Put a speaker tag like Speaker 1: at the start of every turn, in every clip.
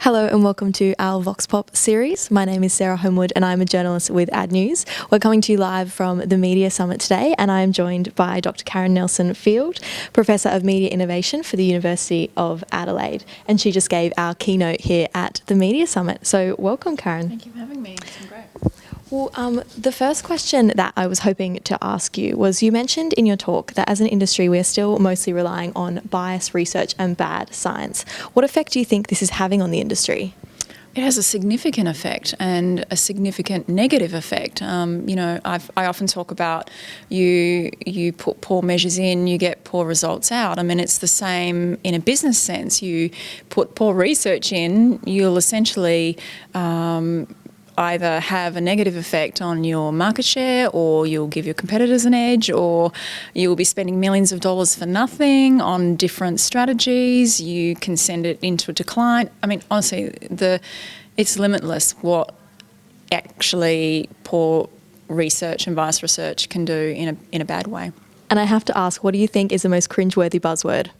Speaker 1: Hello and welcome to our Vox Pop series. My name is Sarah Homewood and I'm a journalist with AdNews. We're coming to you live from the Media Summit today and I am joined by Dr. Karen Nelson-Field, Professor of Media Innovation for the University of Adelaide. And she just gave our keynote here at the Media Summit. So welcome, Karen.
Speaker 2: Thank you for having me. It's been great.
Speaker 1: Well, the first question that I was hoping to ask you was, you mentioned in your talk that as an industry we're still mostly relying on biased research and bad science. What effect do you think this is having on the industry?
Speaker 2: It has a significant effect and a significant negative effect. I often talk about you put poor measures in, you get poor results out. I mean, it's the same in a business sense. You put poor research in, you'll essentially either have a negative effect on your market share, or you'll give your competitors an edge, or you'll be spending millions of dollars for nothing on different strategies. You can send it into a decline. I mean, honestly, it's limitless what actually poor research and biased research can do in a bad way.
Speaker 1: And I have to ask, what do you think is the most cringeworthy buzzword?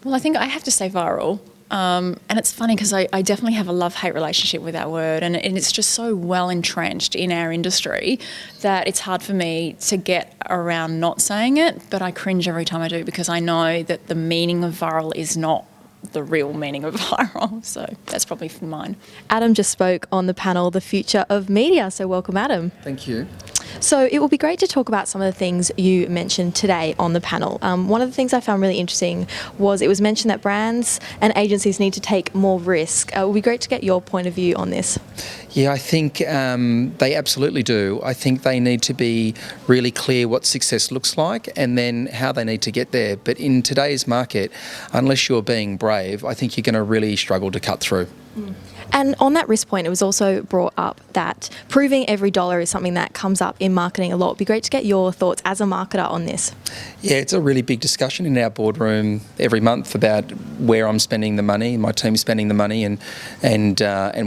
Speaker 2: Well, I think I have to say viral. And it's funny because I definitely have a love-hate relationship with that word, and it's just so well entrenched in our industry that it's hard for me to get around not saying it, but I cringe every time I do because I know that the meaning of viral is not the real meaning of viral. So that's probably for mine. Adam just spoke on the panel, The Future of Media. So welcome, Adam.
Speaker 3: Thank you.
Speaker 1: So it will be great to talk about some of the things you mentioned today on the panel. One of the things I found really interesting was it was mentioned that brands and agencies need to take more risk. It would be great to get your point of view on this.
Speaker 3: Yeah, I think they absolutely do. I think they need to be really clear what success looks like and then how they need to get there. But in today's market, unless you're being brave, I think you're going to really struggle to cut through.
Speaker 1: And on that risk point, it was also brought up that proving every dollar is something that comes up in marketing a lot. It'd be great to get your thoughts as a marketer on this.
Speaker 3: Yeah, it's a really big discussion in our boardroom every month about where I'm spending the money, my team's spending the money, and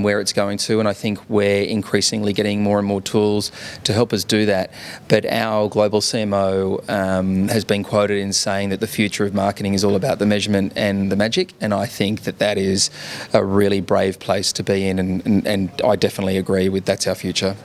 Speaker 3: where it's going to. And I think we're increasingly getting more and more tools to help us do that. But our global CMO has been quoted in saying that the future of marketing is all about the measurement and the magic. And I think that is a really brave place to be in, and I definitely agree with that's our future.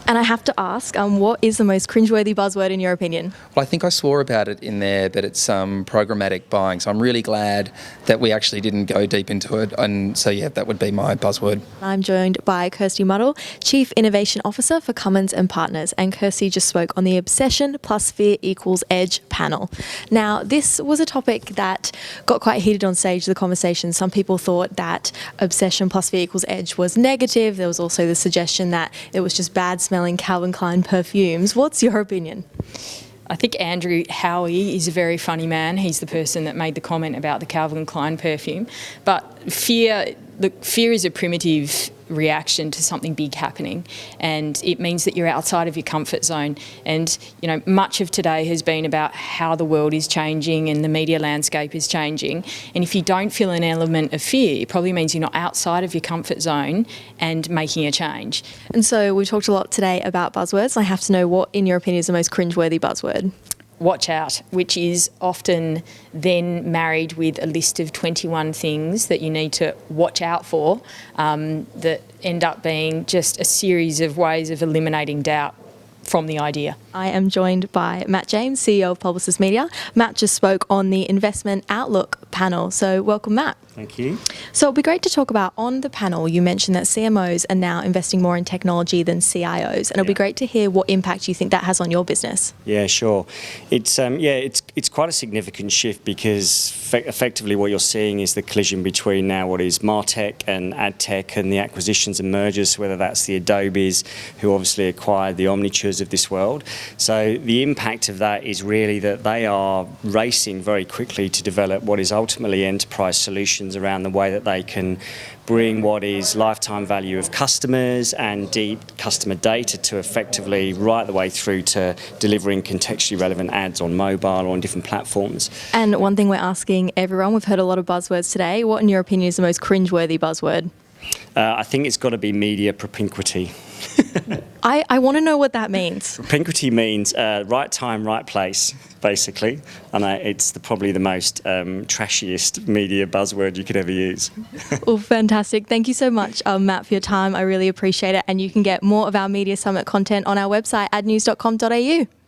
Speaker 1: And I have to ask, what is the most cringeworthy buzzword in your opinion?
Speaker 3: Well, I think I swore about it in there, but it's programmatic buying. So I'm really glad that we actually didn't go deep into it. And so, yeah, that would be my buzzword.
Speaker 1: I'm joined by Kirsty Muddle, Chief Innovation Officer for Cummins&Partners. And Kirsty just spoke on the Obsession plus Fear equals Edge panel. Now, this was a topic that got quite heated on stage, the conversation. Some people thought that Obsession plus Fear equals Edge was negative. There was also the suggestion that it was just bad smelling Calvin Klein perfumes. What's your opinion?
Speaker 4: I think Andrew Howie is a very funny man. He's the person that made the comment about the Calvin Klein perfume. But fear is a primitive reaction to something big happening, and it means that you're outside of your comfort zone. And much of today has been about how the world is changing and the media landscape is changing, and if you don't feel an element of fear, it probably means you're not outside of your comfort zone and making a change.
Speaker 1: And so we talked a lot today about buzzwords. I have to know, what in your opinion is the most cringeworthy buzzword?
Speaker 4: Watch out, which is often then married with a list of 21 things that you need to watch out for, that end up being just a series of ways of eliminating doubt from the idea.
Speaker 1: I am joined by Matt James, CEO of Publicis Media. Matt just spoke on the Investment Outlook panel, so welcome, Matt.
Speaker 5: Thank you.
Speaker 1: So it'll be great to talk about, on the panel, you mentioned that CMOs are now investing more in technology than CIOs, and it'll be great to hear what impact you think that has on your business.
Speaker 5: Yeah, sure. It's quite a significant shift because effectively what you're seeing is the collision between now what is MarTech and AdTech and the acquisitions and mergers, whether that's the Adobes, who obviously acquired the Omnitures of this world. So the impact of that is really that they are racing very quickly to develop what is ultimately enterprise solutions around the way that they can bring what is lifetime value of customers and deep customer data to effectively right the way through to delivering contextually relevant ads on mobile or on different platforms.
Speaker 1: And one thing we're asking everyone, we've heard a lot of buzzwords today, what in your opinion is the most cringeworthy buzzword?
Speaker 5: I think it's got to be media propinquity.
Speaker 1: I want to know what that means.
Speaker 5: Propinquity means right time, right place, basically. And it's probably the most trashiest media buzzword you could ever use.
Speaker 1: Well, fantastic. Thank you so much, Matt, for your time. I really appreciate it. And you can get more of our Media Summit content on our website, adnews.com.au.